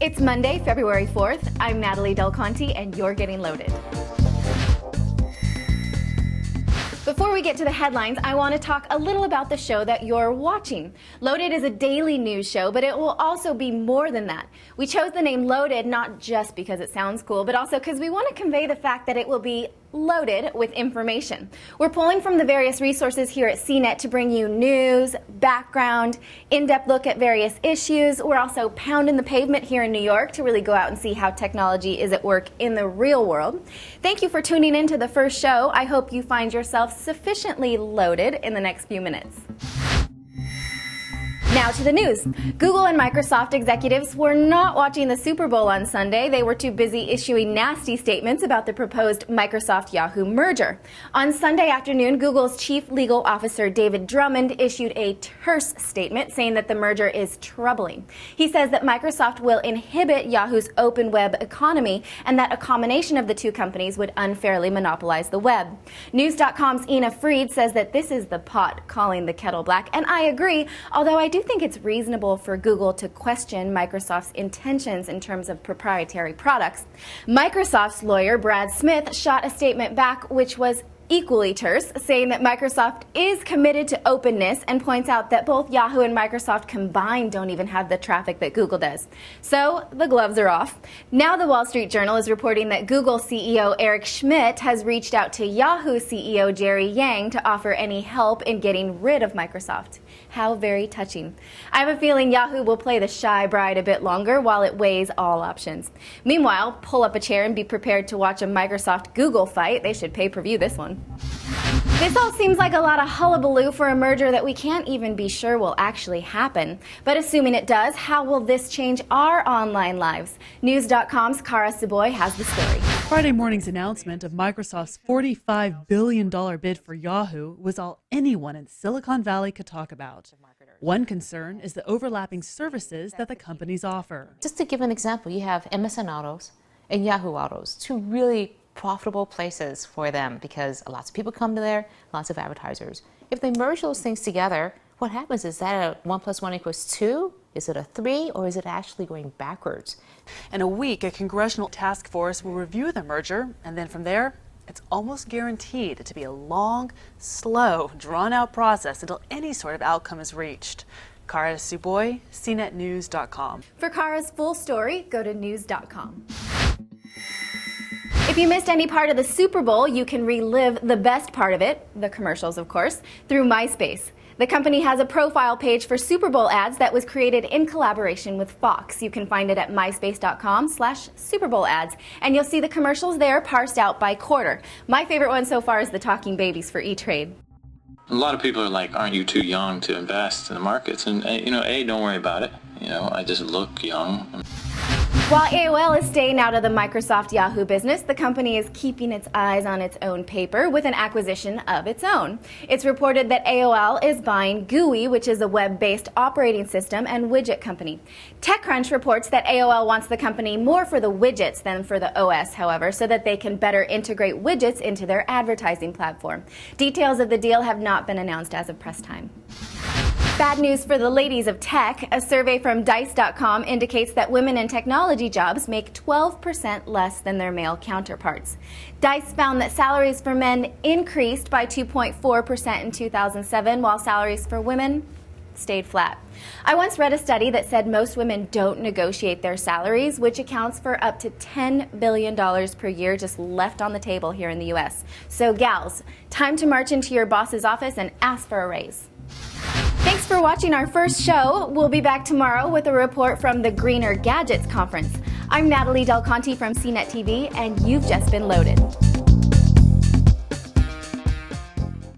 It's Monday, February 4th. I'm Natalie Del Conte, and you're getting loaded. Before we get to the headlines, I want to talk a little about the show that you're watching. Loaded is a daily news show, but it will also be more than that. We chose the name Loaded not just because it sounds cool, but also because we want to convey the fact that it will be loaded with information. We're pulling from the various resources here at CNET to bring you news, background, in-depth look at various issues. We're also pounding the pavement here in New York to really go out and see how technology is at work in the real world. Thank you for tuning in to the first show. I hope you find yourself sufficiently loaded in the next few minutes. Now to the news. Google and Microsoft executives were not watching the Super Bowl on Sunday. They were too busy issuing nasty statements about the proposed Microsoft-Yahoo merger. On Sunday afternoon, Google's chief legal officer, David Drummond, issued a terse statement saying that the merger is troubling. He says that Microsoft will inhibit Yahoo's open web economy and that a combination of the two companies would unfairly monopolize the web. News.com's Ina Fried says that this is the pot calling the kettle black, and I agree, although I do think it's reasonable for Google to question Microsoft's intentions in terms of proprietary products. Microsoft's lawyer, Brad Smith, shot a statement back which was equally terse, saying that Microsoft is committed to openness and points out that both Yahoo and Microsoft combined don't even have the traffic that Google does. So the gloves are off. Now the Wall Street Journal is reporting that Google CEO Eric Schmidt has reached out to Yahoo CEO Jerry Yang to offer any help in getting rid of Microsoft. How very touching. I have a feeling Yahoo will play the shy bride a bit longer while it weighs all options. Meanwhile, pull up a chair and be prepared to watch a Microsoft-Google fight. They should pay-per-view this one. This all seems like a lot of hullabaloo for a merger that we can't even be sure will actually happen. But assuming it does, how will this change our online lives? News.com's Kara Seboy has the story. Friday morning's announcement of Microsoft's $45 billion bid for Yahoo was all anyone in Silicon Valley could talk about. One concern is the overlapping services that the companies offer. Just to give an example, you have MSN Autos and Yahoo Autos, two really profitable places for them because lots of people come to there, lots of advertisers. If they merge those things together, what happens is that a 1 + 1 = 2? Is it a 3, or is it actually going backwards? In a week, a congressional task force will review the merger, and then from there, it's almost guaranteed to be a long, slow, drawn-out process until any sort of outcome is reached. Kara Seboy, CNETnews.com. For Kara's full story, go to news.com. If you missed any part of the Super Bowl, you can relive the best part of it, the commercials of course, through MySpace. The company has a profile page for Super Bowl ads that was created in collaboration with Fox. You can find it at myspace.com/Super Bowl ads, and you'll see the commercials there parsed out by quarter. My favorite one so far is the talking babies for E-Trade. A lot of people are like, aren't you too young to invest in the markets? And, don't worry about it. I just look young. While AOL is staying out of the Microsoft-Yahoo business, the company is keeping its eyes on its own paper with an acquisition of its own. It's reported that AOL is buying GUI, which is a web-based operating system and widget company. TechCrunch reports that AOL wants the company more for the widgets than for the OS, however, so that they can better integrate widgets into their advertising platform. Details of the deal have not been announced as of press time. Bad news for the ladies of tech. A survey from Dice.com indicates that women in technology jobs make 12% less than their male counterparts. Dice found that salaries for men increased by 2.4% in 2007, while salaries for women stayed flat. I once read a study that said most women don't negotiate their salaries, which accounts for up to $10 billion per year just left on the table here in the U.S. So gals, time to march into your boss's office and ask for a raise. Thanks for watching our first show. We'll be back tomorrow with a report from the Greener Gadgets Conference. I'm Natalie Del Conte from CNET TV, and you've just been loaded.